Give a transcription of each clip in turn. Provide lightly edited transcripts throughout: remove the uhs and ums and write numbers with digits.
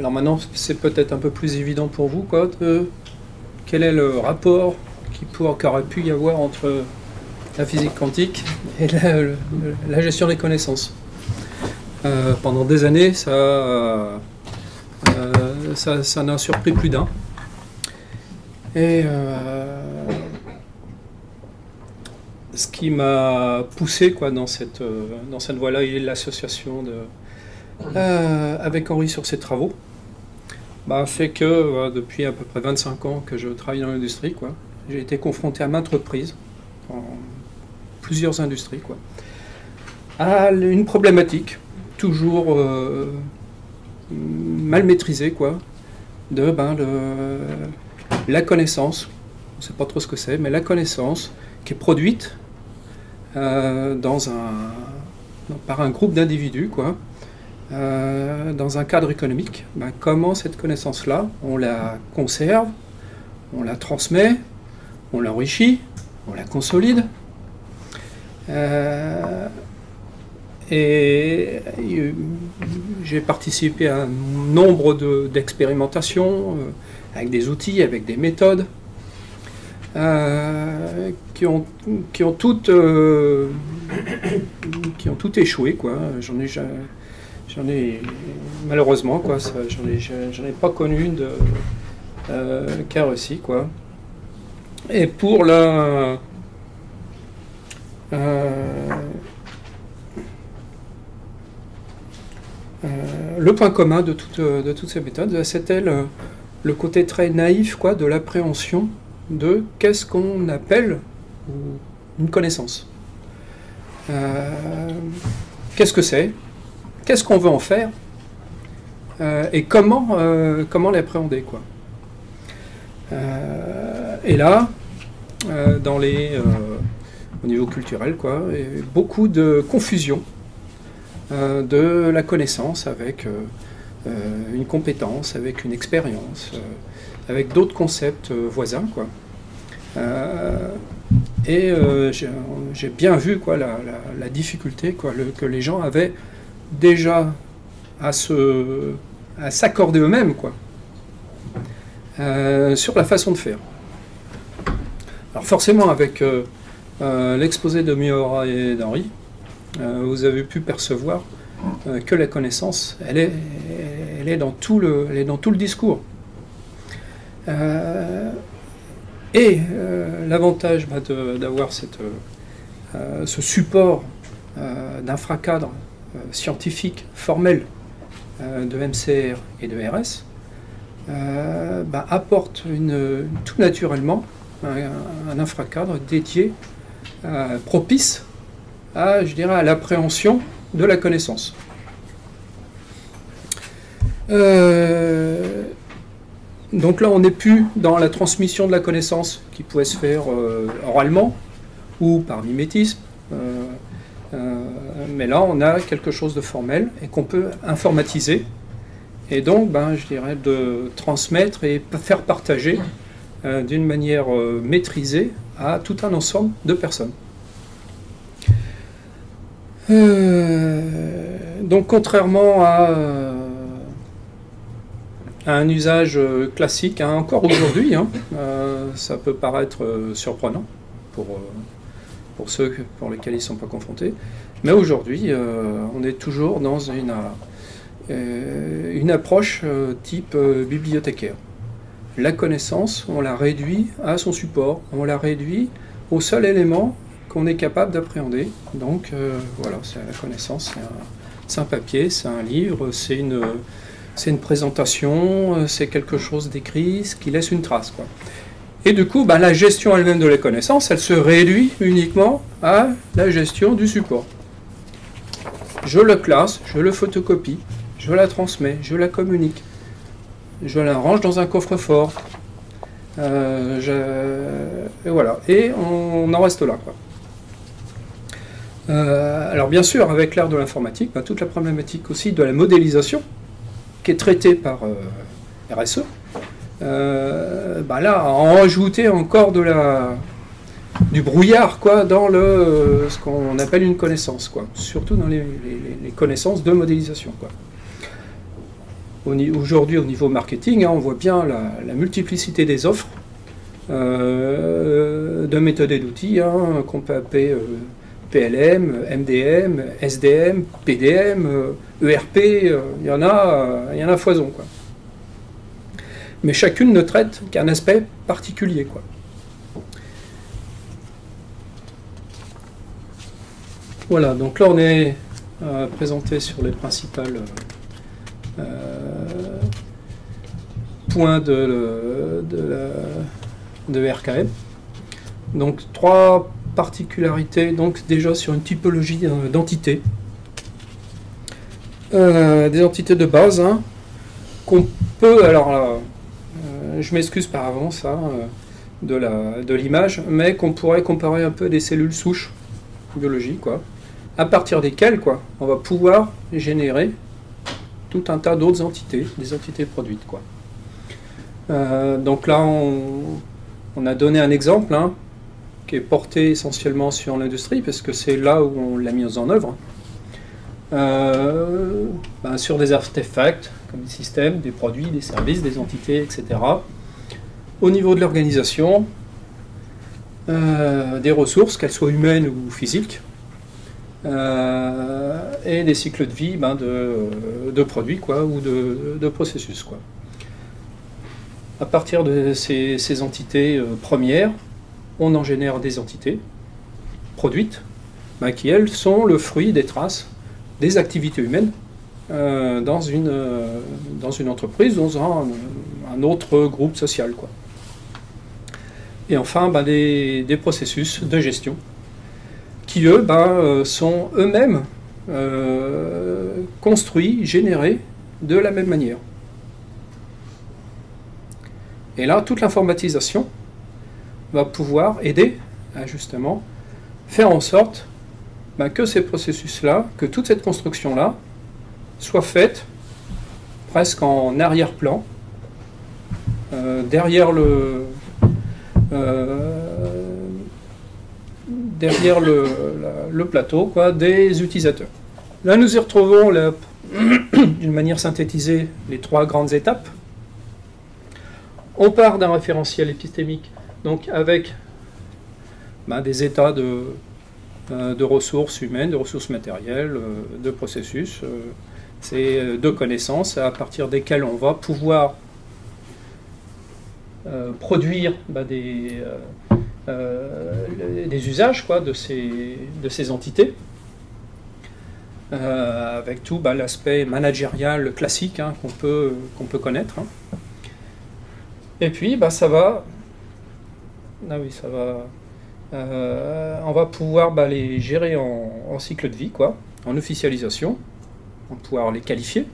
Alors maintenant, c'est peut-être un peu plus évident pour vous, quoi, quel est le rapport qu'aurait pu y avoir entre la physique quantique et la gestion des connaissances. Pendant des années, ça n'a surpris plus d'un. Et ce qui m'a poussé quoi, dans cette voie-là, il est l'association avec Henri sur ses travaux. C'est que depuis à peu près 25 ans que je travaille dans l'industrie, j'ai été confronté à maintes reprises, dans plusieurs industries, à une problématique toujours mal maîtrisée, de la connaissance, on ne sait pas trop ce que c'est, mais la connaissance qui est produite par un groupe d'individus, dans un cadre économique. Comment cette connaissance-là, on la conserve, on la transmet, on l'enrichit, on la consolide. Et j'ai participé à un nombre d'expérimentations avec des outils, avec des méthodes qui ont toutes échoué, J'en ai malheureusement j'en ai pas connu qui a réussi, Et pour le point commun de toutes ces méthodes, c'était le côté très naïf, de l'appréhension de qu'est-ce qu'on appelle une connaissance. Qu'est-ce que c'est? Qu'est-ce qu'on veut en faire? Et comment l'appréhender, Et là, au niveau culturel, il y a beaucoup de confusion de la connaissance avec une compétence, avec une expérience, avec d'autres concepts voisins, Et j'ai bien vu la difficulté que les gens avaient déjà à s'accorder eux-mêmes sur la façon de faire. Alors forcément avec l'exposé de Miura et d'Henri, vous avez pu percevoir que la connaissance, elle est dans tout le discours. L'avantage d'avoir ce support d'infracadre scientifique, formel, de MCR et de RS, apporte tout naturellement un infracadre dédié, propice à l'appréhension de la connaissance. Donc là, on n'est plus dans la transmission de la connaissance qui pouvait se faire oralement ou par mimétisme, mais là, on a quelque chose de formel et qu'on peut informatiser, et donc, de transmettre et faire partager d'une manière maîtrisée à tout un ensemble de personnes. Donc, contrairement à un usage classique, encore aujourd'hui, ça peut paraître surprenant pour ceux pour lesquels ils ne sont pas confrontés, mais aujourd'hui, on est toujours dans une approche type bibliothécaire. La connaissance, on la réduit à son support, on la réduit au seul élément qu'on est capable d'appréhender. Donc voilà, c'est la connaissance, c'est un papier, c'est un livre, c'est une présentation, c'est quelque chose d'écrit, ce qui laisse une trace, Et du coup, la gestion elle-même de la connaissance, elle se réduit uniquement à la gestion du support. Je le classe, je le photocopie, je la transmets, je la communique, je la range dans un coffre-fort, et voilà, et on en reste là, alors bien sûr, avec l'ère de l'informatique, toute la problématique aussi de la modélisation, qui est traitée par RSE, là, en rajouter encore du brouillard dans ce qu'on appelle une connaissance, surtout dans les connaissances de modélisation. Aujourd'hui, au niveau marketing, hein, on voit bien la multiplicité des offres de méthodes et d'outils hein, qu'on peut appeler PLM, MDM, SDM, PDM, ERP, il y en a foison, quoi. Mais chacune ne traite qu'un aspect particulier, quoi. Voilà, donc là on est présenté sur les principales points de RKM. Donc 3 particularités, donc déjà sur une typologie d'entités. Des entités de base, hein, qu'on peut, alors là, je m'excuse par avance hein, de l'image, mais qu'on pourrait comparer un peu des cellules souches biologiques, quoi, à partir desquelles quoi, on va pouvoir générer tout un tas d'autres entités, des entités produites, quoi. Donc là, on a donné un exemple hein, qui est porté essentiellement sur l'industrie, parce que c'est là où on l'a mis en œuvre. Sur des artefacts, comme des systèmes, des produits, des services, des entités, etc. Au niveau de l'organisation, des ressources, qu'elles soient humaines ou physiques, et des cycles de vie de produits quoi, ou de processus, quoi. À partir de ces entités premières, on en génère des entités produites qui, elles, sont le fruit des traces des activités humaines dans une entreprise, dans un autre groupe social, quoi. Et enfin, des processus de gestion qui, eux, sont eux-mêmes construits, générés de la même manière. Et là, toute l'informatisation va pouvoir aider à justement faire en sorte que ces processus-là, que toute cette construction-là, soit faite presque en arrière-plan, derrière le plateau quoi, des utilisateurs. Là, nous y retrouvons, d'une manière synthétisée, les 3 grandes étapes. On part d'un référentiel épistémique, donc avec des états de ressources humaines, de ressources matérielles, de processus, c'est de connaissances à partir desquelles on va pouvoir produire des usages quoi, de ces entités, avec tout l'aspect managérial classique hein, qu'on peut connaître. Hein. Et puis ça va, on va pouvoir les gérer en cycle de vie, quoi, en officialisation, on va pouvoir les qualifier.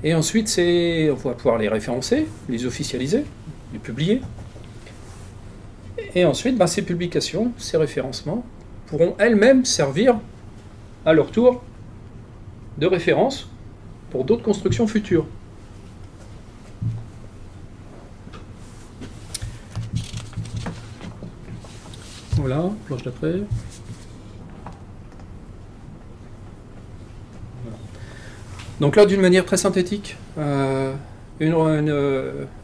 Et ensuite, on va pouvoir les référencer, les officialiser, les publier. Et ensuite, ces publications, ces référencements, pourront elles-mêmes servir à leur tour de référence pour d'autres constructions futures. Voilà, planche d'après. Donc là, d'une manière très synthétique, un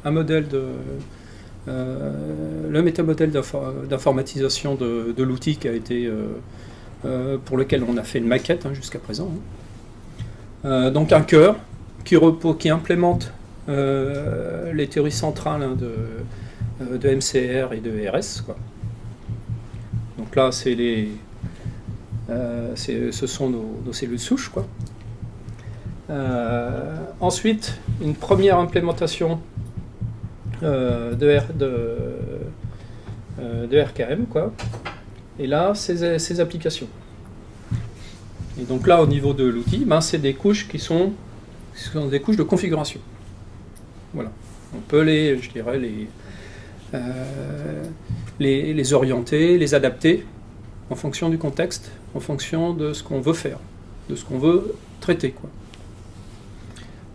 modèle le métamodèle d'informatisation de l'outil qui a été pour lequel on a fait une maquette hein, jusqu'à présent. Hein. Donc un cœur qui implémente les théories centrales hein, de MCR et de RS, quoi. Donc là, ce sont nos cellules souches, quoi. Ensuite, une première implémentation de RKM, quoi. Et là, ces applications. Et donc là, au niveau de l'outil, c'est des couches qui sont des couches de configuration. Voilà. On peut les orienter, les adapter en fonction du contexte, en fonction de ce qu'on veut faire, de ce qu'on veut traiter, quoi.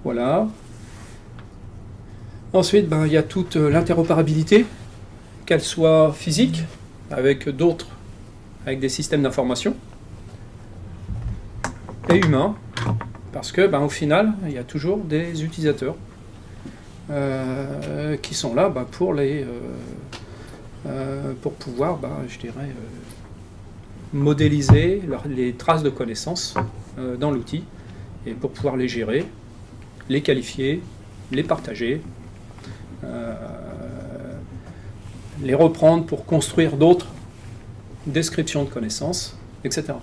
Voilà. Ensuite, il y a toute l'interopérabilité, qu'elle soit physique, avec des systèmes d'information, et humain, Parce que, au final, il y a toujours des utilisateurs qui sont là pour pouvoir, je dirais, modéliser les traces de connaissances dans l'outil, et pour pouvoir les gérer, les qualifier, les partager, les reprendre pour construire d'autres descriptions de connaissances, etc.